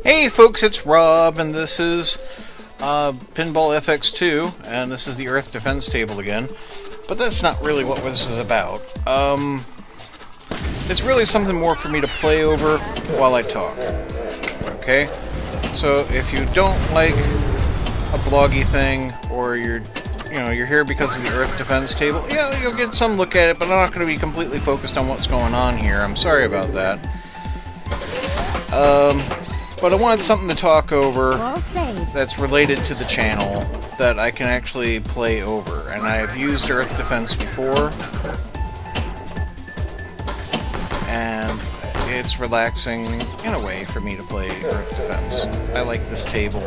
Hey folks, it's Rob, and this is Pinball FX2, and this is the Earth Defense Table again. But that's not really what this is about. It's really something more for me to play over while I talk. Okay? So if you don't like a bloggy thing, or you're here because of the Earth Defense Table, yeah, you'll get some look at it, but I'm not going to be completely focused on what's going on here. I'm sorry about that. But I wanted something to talk over that's related to the channel that I can actually play over. And I've used Earth Defense before, and it's relaxing in a way for me to play Earth Defense. I like this table.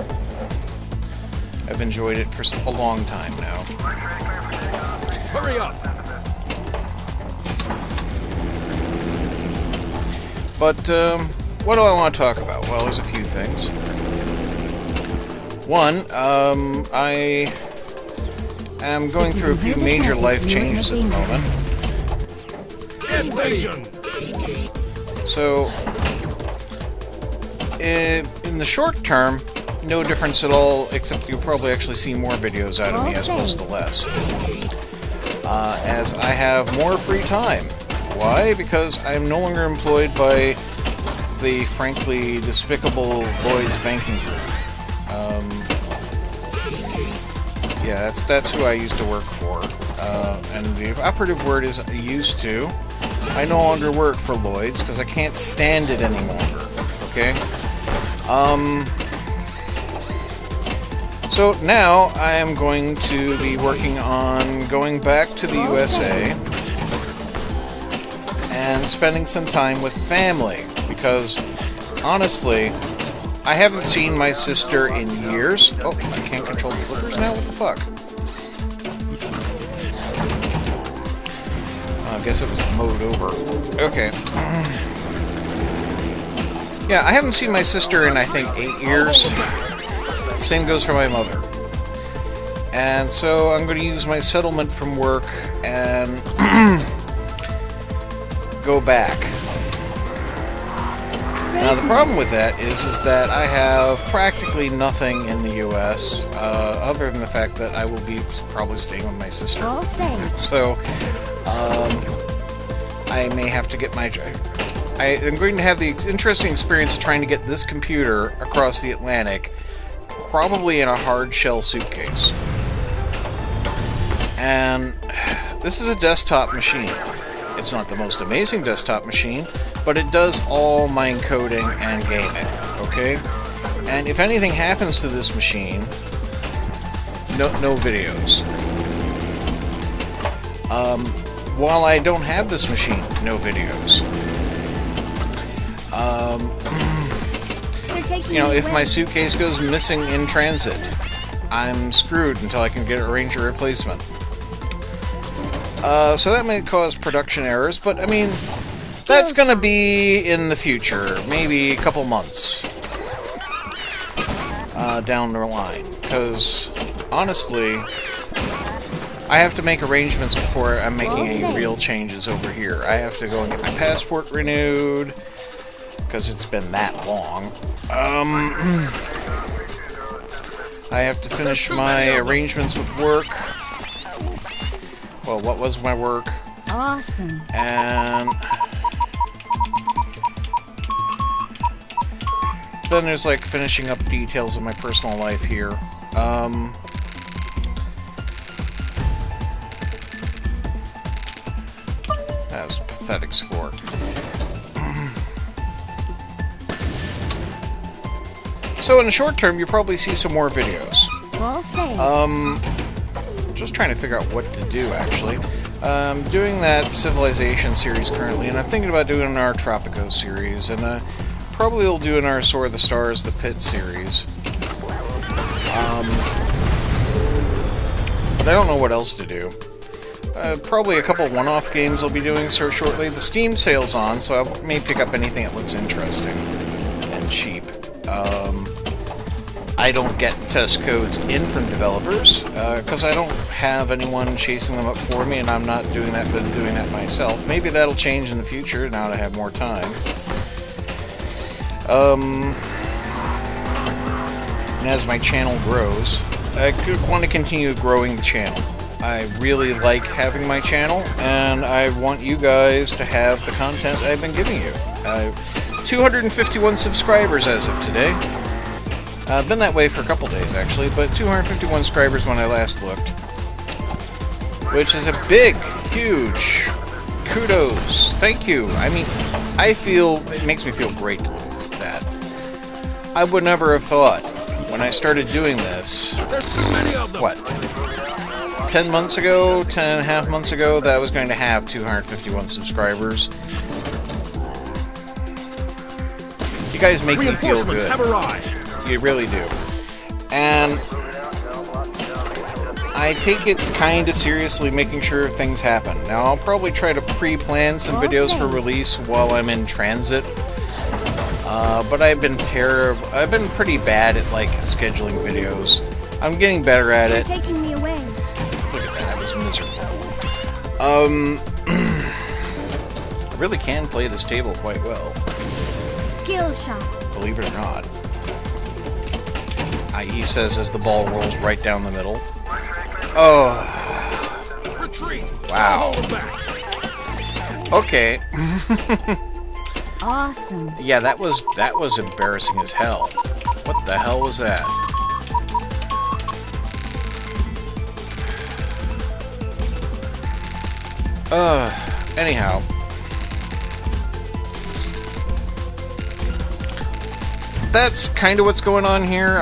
I've enjoyed it for a long time now. Hurry up! But, what do I want to talk about? Well, there's a few things. One, I am going through a few major life changes at the moment. Invasion! So, in the short term, no difference at all, except you'll probably actually see more videos out of me as opposed to less. As I have more free time. Why? Because I'm no longer employed by the frankly despicable Lloyd's banking group. Yeah, that's who I used to work for. And the operative word is used to. I no longer work for Lloyd's because I can't stand it any longer. Okay? So now I am going to be working on going back to the USA and spending some time with family. Because, honestly, I haven't seen my sister in years. Oh, I can't control the flippers now? What the fuck? I guess it was mowed over. Okay. Yeah, I haven't seen my sister in, I think, 8 years. Same goes for my mother. And so I'm going to use my settlement from work and go back. Now, the problem with that is that I have practically nothing in the U.S. Other than the fact that I will be probably staying with my sister. So, I may have to get my... I am going to have the interesting experience of trying to get this computer across the Atlantic, probably in a hard shell suitcase. And this is a desktop machine. It's not the most amazing desktop machine, but it does all my encoding and gaming, okay? And if anything happens to this machine, no videos. While I don't have this machine, no videos. If my suitcase goes missing in transit, I'm screwed until I can arrange a replacement. So that may cause production errors, but I mean, that's gonna be in the future, maybe a couple months down the line. Because, honestly, I have to make arrangements before I'm making any real changes over here. I have to go and get my passport renewed, because it's been that long. I have to finish my arrangements with work. Well, what was my work? Awesome. And then there's like finishing up details of my personal life here. That was a pathetic score. So in the short term, you'll probably see some more videos. Just trying to figure out what to do, actually. I'm doing that Civilization series currently, and I'm thinking about doing our Tropico series, and probably will do our Soar the Stars, the Pit series. But I don't know what else to do. Probably a couple one-off games I'll be doing so shortly. The Steam sale's on, so I may pick up anything that looks interesting and cheap. I don't get test codes in from developers, because I don't have anyone chasing them up for me, and I'm not doing that, but doing that myself. Maybe that'll change in the future, now that I have more time. and as my channel grows, I want to continue growing the channel. I really like having my channel, and I want you guys to have the content I've been giving you. 251 subscribers as of today. Been that way for a couple days, actually, but 251 subscribers when I last looked. Which is a big, huge kudos. Thank you. I mean, it makes me feel great to do that. I would never have thought, when I started doing this, what, 10 months ago, 10 and a half months ago, that I was going to have 251 subscribers. You guys make me feel good. You really do. And I take it kind of seriously, making sure things happen. Now, I'll probably try to pre-plan some videos for release while I'm in transit. But I've been pretty bad at, like, scheduling videos. I'm getting better at it. Taking me away. Look at that, I was miserable. I really can play this table quite well. Skill shot. Believe it or not. IE says as the ball rolls right down the middle. Oh. Wow. Okay. Awesome. Yeah, that was embarrassing as hell. What the hell was that? Anyhow. That's kind of what's going on here.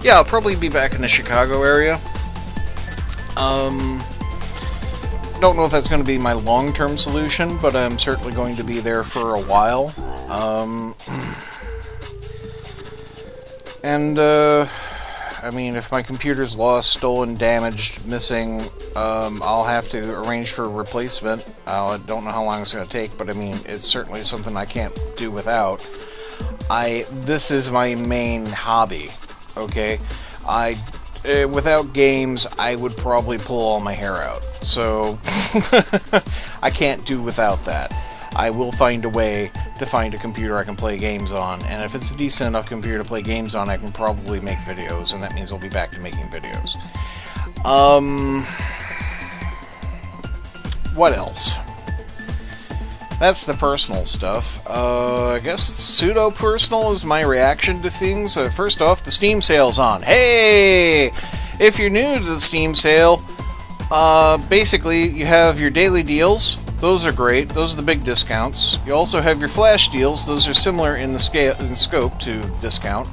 Yeah, I'll probably be back in the Chicago area. Don't know if that's going to be my long-term solution, but I'm certainly going to be there for a while. I mean, if my computer's lost, stolen, damaged, missing, I'll have to arrange for a replacement. I don't know how long it's going to take, but I mean, it's certainly something I can't do without. This is my main hobby, okay? Without games, I would probably pull all my hair out. So, I can't do without that. I will find a way to find a computer I can play games on, and if it's a decent enough computer to play games on, I can probably make videos, and that means I'll be back to making videos. What else? That's the personal stuff. I guess pseudo-personal is my reaction to things. First off, the Steam sale's on. Hey! If you're new to the Steam sale, basically, you have your daily deals. Those are great. Those are the big discounts. You also have your flash deals. Those are similar in scope to discount.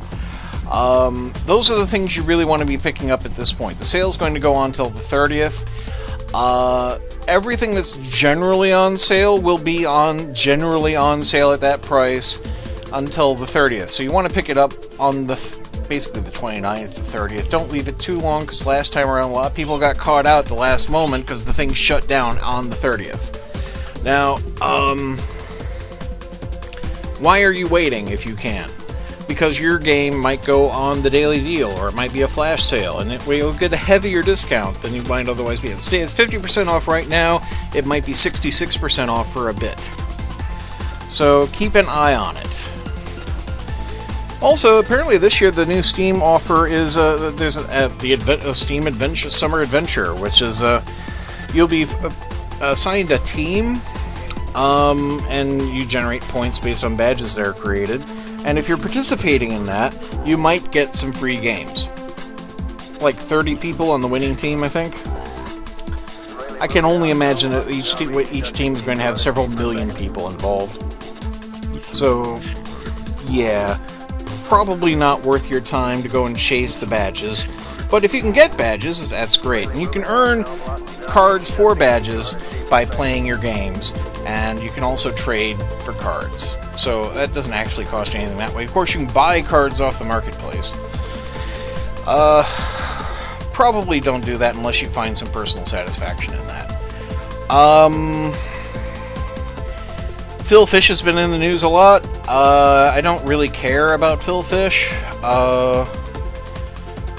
Those are the things you really want to be picking up at this point. The sale's going to go on until the 30th. Everything that's generally on sale will be generally on sale at that price until the 30th. So you want to pick it up on basically the 29th, the 30th. Don't leave it too long, because last time around a lot of people got caught out at the last moment because the thing shut down on the 30th. Now, why are you waiting if you can? Because your game might go on the daily deal, or it might be a flash sale, and it will get a heavier discount than you might otherwise be. Say it's 50% off right now, it might be 66% off for a bit. So keep an eye on it. Also, apparently this year the new Steam offer is there's the Steam Adventure Summer Adventure, which is you'll be assigned a team, and you generate points based on badges that are created. And if you're participating in that, you might get some free games. Like 30 people on the winning team, I think. I can only imagine that each team is going to have several million people involved. So, yeah, probably not worth your time to go and chase the badges. But if you can get badges, that's great. And you can earn cards for badges by playing your games. And you can also trade for cards. So that doesn't actually cost you anything that way. Of course, you can buy cards off the marketplace. Probably don't do that unless you find some personal satisfaction in that. Phil Fish has been in the news a lot. I don't really care about Phil Fish.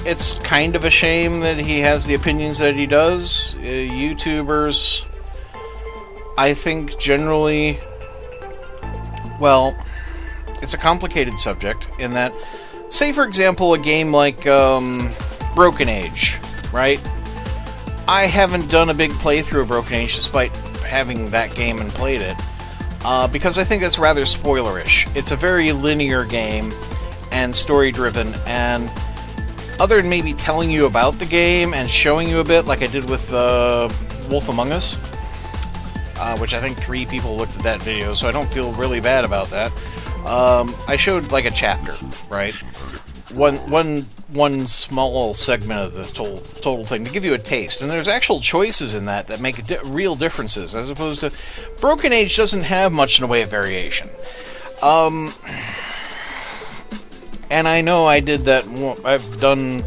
It's kind of a shame that he has the opinions that he does. YouTubers, I think, generally... Well, it's a complicated subject in that say, for example, a game like Broken Age, right? I haven't done a big playthrough of Broken Age despite having that game and played it, because I think that's rather spoilerish. It's a very linear game and story-driven, and other than maybe telling you about the game and showing you a bit, like I did with Wolf Among Us, which I think 3 people looked at that video, so I don't feel really bad about that. I showed like a chapter, right? One small segment of the total thing to give you a taste, and there's actual choices in that make real differences, as opposed to Broken Age doesn't have much in the way of variation. And I know I did that. I've done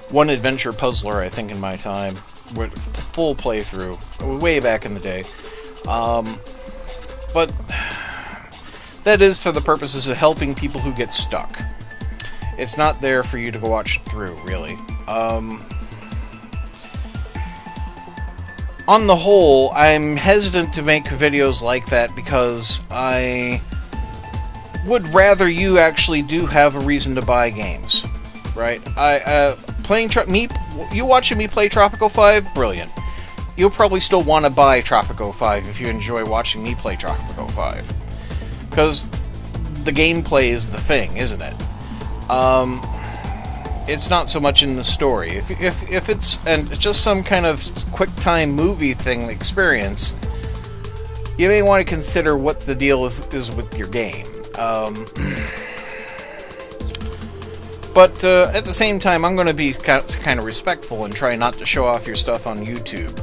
one adventure puzzler, I think, in my time, with full playthrough way back in the day. But that is for the purposes of helping people who get stuck. It's not there for you to go watch it through, really. On the whole, I'm hesitant to make videos like that because I would rather you actually do have a reason to buy games, right? You watching me play Tropico 5, brilliant. You'll probably still want to buy Tropico 5 if you enjoy watching me play Tropico 5, because the gameplay is the thing, isn't it? It's not so much in the story. If it's just some kind of quick-time movie thing experience, you may want to consider what the deal is with your game. But at the same time, I'm going to be kind of respectful and try not to show off your stuff on YouTube,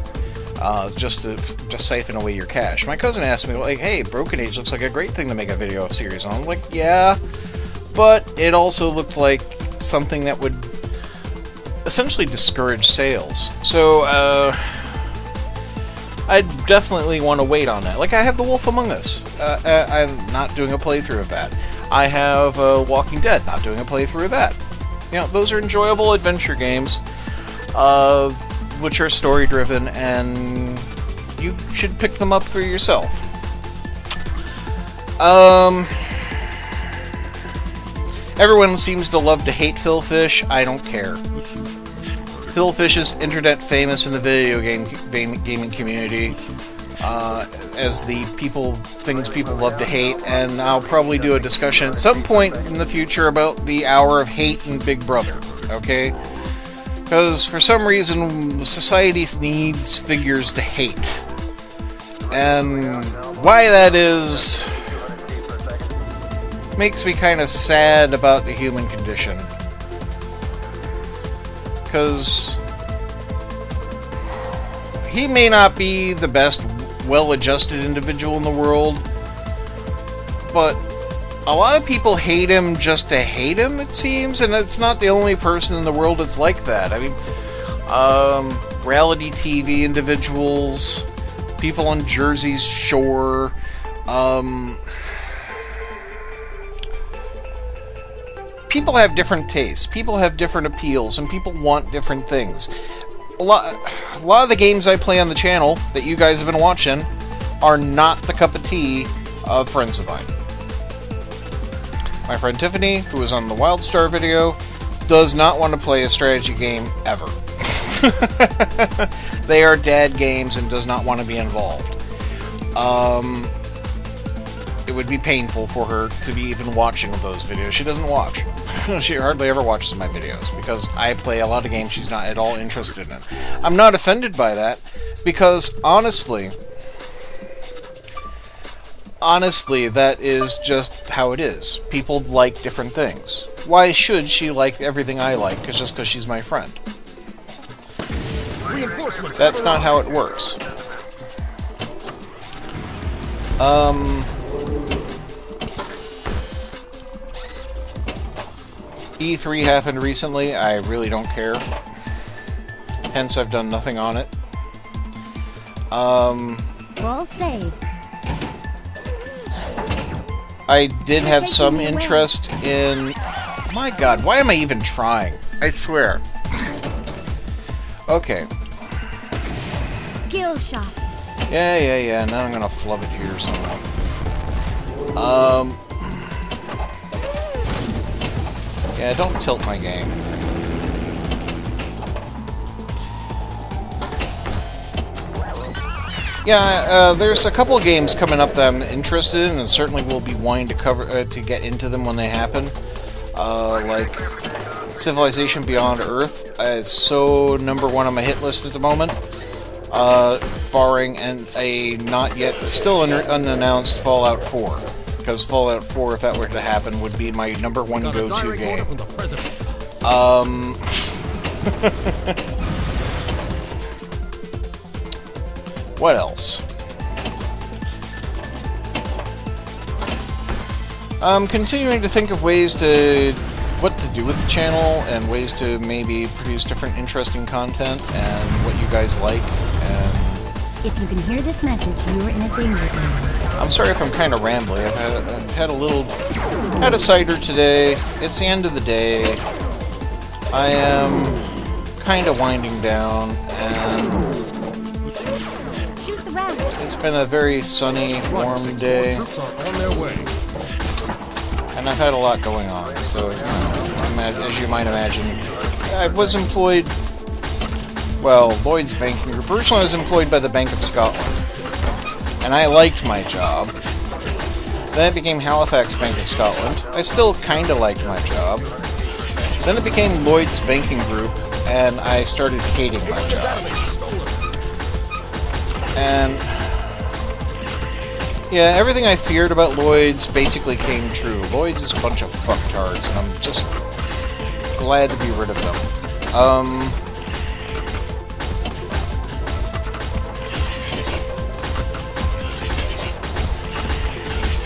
just to siphon away your cash. My cousin asked me, like, "Hey, Broken Age looks like a great thing to make a video series on." I'm like, yeah, but it also looked like something that would essentially discourage sales. So I definitely want to wait on that. Like, I have The Wolf Among Us. I'm not doing a playthrough of that. I have Walking Dead. Not doing a playthrough of that. You know, those are enjoyable adventure games, which are story-driven, and you should pick them up for yourself. Everyone seems to love to hate Phil Fish. I don't care. Phil Fish is internet famous in the video gaming community as the things people love to hate, and I'll probably do a discussion at some point in the future about the hour of hate in Big Brother, okay? Because for some reason, society needs figures to hate. And why that is makes me kind of sad about the human condition. Because he may not be the best well-adjusted individual in the world, but a lot of people hate him just to hate him, it seems, and it's not the only person in the world that's like that. I mean, reality TV individuals, people on Jersey's Shore, people have different tastes, people have different appeals, and people want different things. A lot of the games I play on the channel that you guys have been watching are not the cup of tea of friends of mine. My friend Tiffany, who was on the WildStar video, does not want to play a strategy game ever. They are dad games and does not want to be involved. It would be painful for her to be even watching those videos. She doesn't watch. She hardly ever watches my videos because I play a lot of games she's not at all interested in. I'm not offended by that because honestly, that is just how it is. People like different things. Why should she like everything I like just because she's my friend? That's not how it works. E3 happened recently. I really don't care. Hence, I've done nothing on it. Well saved. I did have some interest in... My god, why am I even trying? I swear. Okay. Skill shot. Yeah. Now I'm gonna flub it here somehow. Yeah, don't tilt my game. Yeah, there's a couple of games coming up that I'm interested in, and certainly will be wanting to cover to get into them when they happen. Like Civilization Beyond Earth is so #1 on my hit list at the moment, barring a not yet, still unannounced Fallout 4. Because Fallout 4, if that were to happen, would be my #1 go-to game. What else? I'm continuing to think of ways what to do with the channel, and ways to maybe produce different interesting content, and what you guys like, and... If you can hear this message, you are in a danger zone. I'm sorry if I'm kind of rambly. I've had a cider today. It's the end of the day. I am kind of winding down, and it's been a very sunny, warm day, and I've had a lot going on. So, as you might imagine, I was employed. Well, Lloyd's Banking Group. Originally, I was employed by the Bank of Scotland, and I liked my job. Then it became Halifax Bank of Scotland. I still kind of liked my job. Then it became Lloyd's Banking Group, and I started hating my job. And yeah, everything I feared about Lloyd's basically came true. Lloyd's is a bunch of fucktards, and I'm just glad to be rid of them.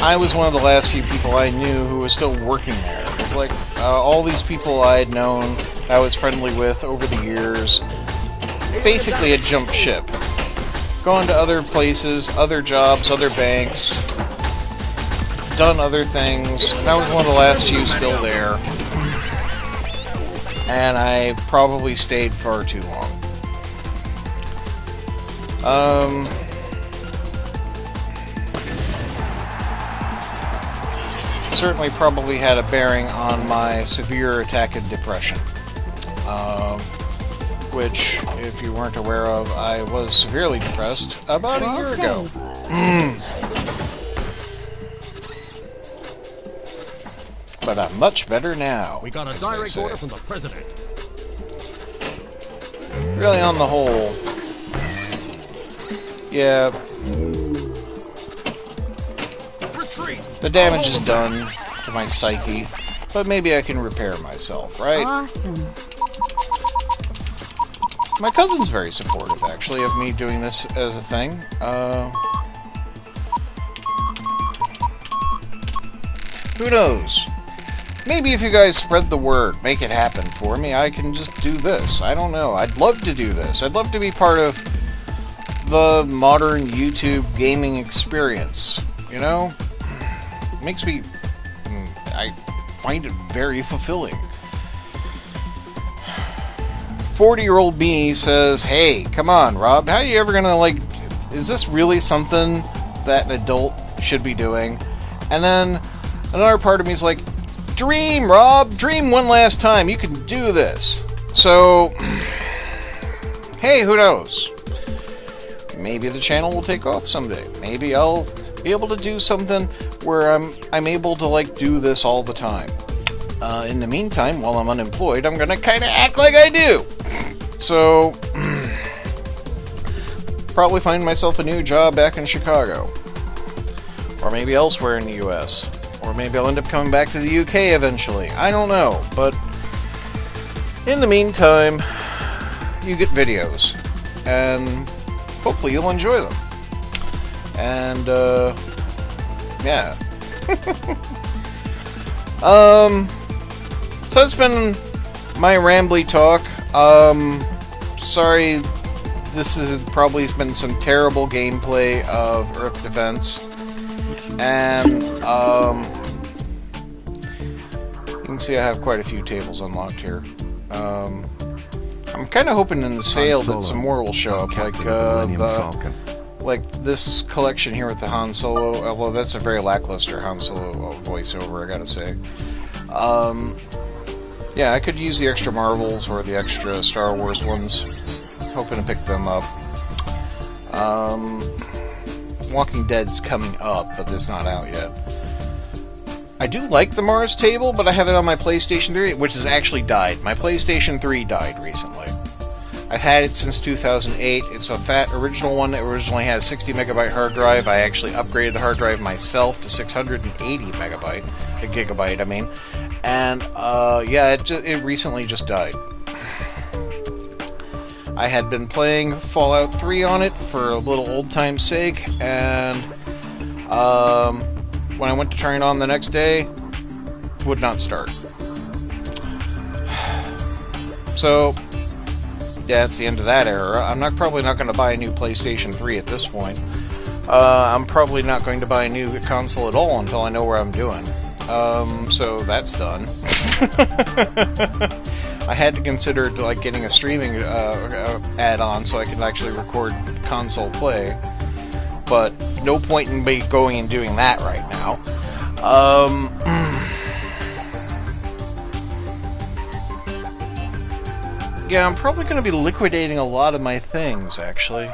I was one of the last few people I knew who was still working there. It was like all these people I had known, I was friendly with over the years, basically had jumped ship. Gone to other places, other jobs, other banks, done other things, and I was one of the last few still there. And I probably stayed far too long. Certainly probably had a bearing on my severe attack of depression. Which, if you weren't aware of, I was severely depressed about a year ago. But I'm much better now. We got a direct order from the president. Really, on the whole, yeah, the damage is done to my psyche, but maybe I can repair myself, right? Awesome. My cousin's very supportive, actually, of me doing this as a thing. Who knows? Maybe if you guys spread the word, make it happen for me, I can just do this. I don't know. I'd love to do this. I'd love to be part of the modern YouTube gaming experience. You know? Makes me... I find it very fulfilling. 40-year-old me says, hey, come on, Rob, how are you ever gonna, like... Is this really something that an adult should be doing? And then another part of me is like, dream, Rob! Dream one last time. You can do this. So, hey, who knows? Maybe the channel will take off someday. Maybe I'll be able to do something where I'm able to, like, do this all the time. In the meantime, while I'm unemployed, I'm gonna kind of act like I do. So, probably find myself a new job back in Chicago. Or maybe elsewhere in the U.S. Or maybe I'll end up coming back to the UK eventually. I don't know. But in the meantime, you get videos. And hopefully you'll enjoy them. And, yeah. So that's been my rambly talk. Sorry, this has probably been some terrible gameplay of Earth Defense. And, you can see I have quite a few tables unlocked here. I'm kind of hoping in the sale that some more will show up, like this collection here with the Han Solo, although that's a very lackluster Han Solo voiceover, I gotta say. Yeah, I could use the extra Marvels or the extra Star Wars ones. Hoping to pick them up. Walking Dead's coming up, but it's not out yet. I do like the Mars table, but I have it on my PlayStation 3, which has actually died. My PlayStation 3 died recently. I've had it since 2008. It's a fat original one. It originally had a 60 megabyte hard drive. I actually upgraded the hard drive myself to 680 gigabyte, I mean. And, yeah, it recently just died. I had been playing Fallout 3 on it for a little old time's sake, and when I went to turn it on the next day, would not start. So, yeah, it's the end of that era. I'm probably not going to buy a new PlayStation 3 at this point. I'm probably not going to buy a new console at all until I know where I'm doing. So that's done. I had to consider like getting a streaming add-on so I can actually record console play, but no point in me going and doing that right now. Yeah, I'm probably going to be liquidating a lot of my things, actually.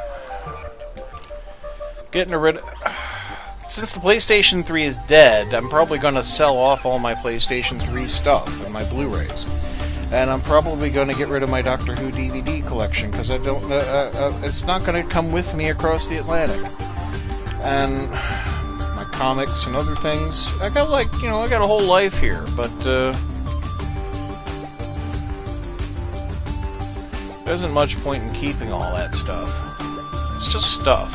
Getting rid of... Since the PlayStation 3 is dead, I'm probably going to sell off all my PlayStation 3 stuff and my Blu-rays. And I'm probably going to get rid of my Doctor Who DVD collection, because I don't... it's not going to come with me across the Atlantic. And my comics and other things. I got, like, you know, I got a whole life here, but, there isn't much point in keeping all that stuff. It's just stuff.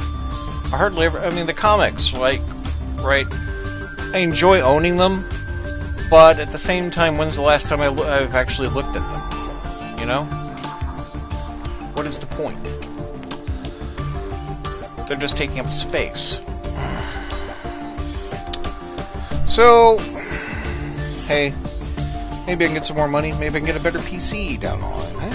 I hardly ever... I mean, the comics, like, right... I enjoy owning them, but at the same time, when's the last time I've actually looked at them? You know? What is the point? They're just taking up space. So... Hey, maybe I can get some more money. Maybe I can get a better PC down the line, huh?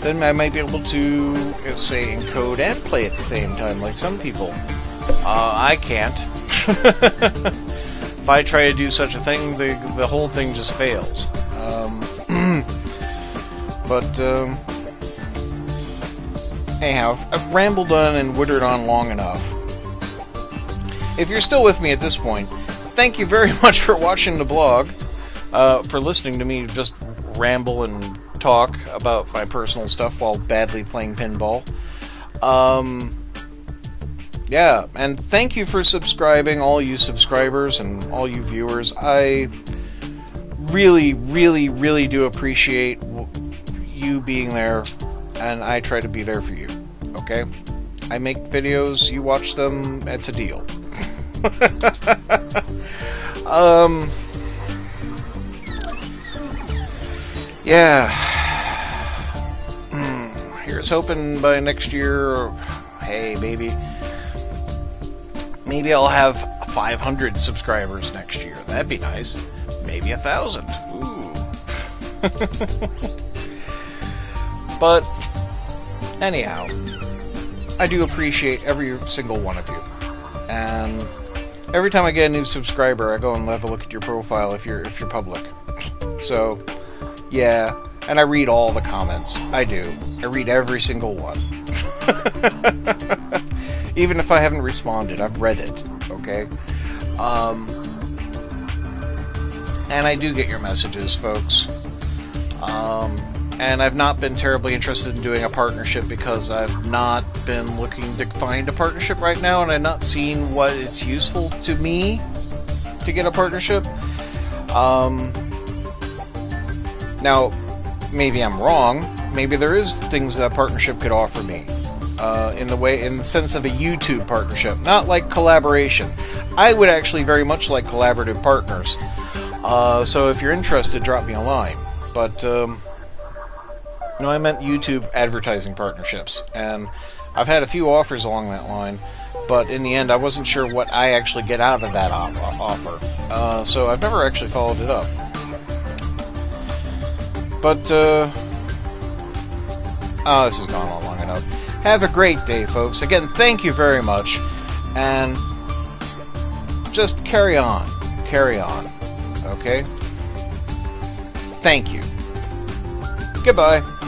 Then I might be able to, say, encode and play at the same time, like some people. I can't. If I try to do such a thing, the whole thing just fails. Anyhow, I've rambled on and wittered on long enough. If you're still with me at this point, thank you very much for watching the blog, for listening to me just ramble and talk about my personal stuff while badly playing pinball. Yeah, and thank you for subscribing, all you subscribers and all you viewers. I really, really, really do appreciate you being there, and I try to be there for you, okay? I make videos, you watch them, it's a deal. Yeah. Here's hoping by next year, hey, maybe I'll have 500 subscribers next year. That'd be nice. Maybe 1,000. Ooh. But, anyhow, I do appreciate every single one of you. And every time I get a new subscriber, I go and have a look at your profile if you're public. So, yeah, and I read all the comments. I do. I read every single one. Even if I haven't responded, I've read it, okay? And I do get your messages, folks. And I've not been terribly interested in doing a partnership because I've not been looking to find a partnership right now, and I've not seen what is useful to me to get a partnership. Now, maybe I'm wrong. Maybe there is things that a partnership could offer me. In the sense of a YouTube partnership, not like collaboration. I would actually very much like collaborative partners. So if you're interested, drop me a line. But no, I meant YouTube advertising partnerships, and I've had a few offers along that line. But in the end, I wasn't sure what I actually get out of that offer. So I've never actually followed it up. But this has gone on long enough. Have a great day, folks. Again, thank you very much. And just carry on. Carry on. Okay? Thank you. Goodbye.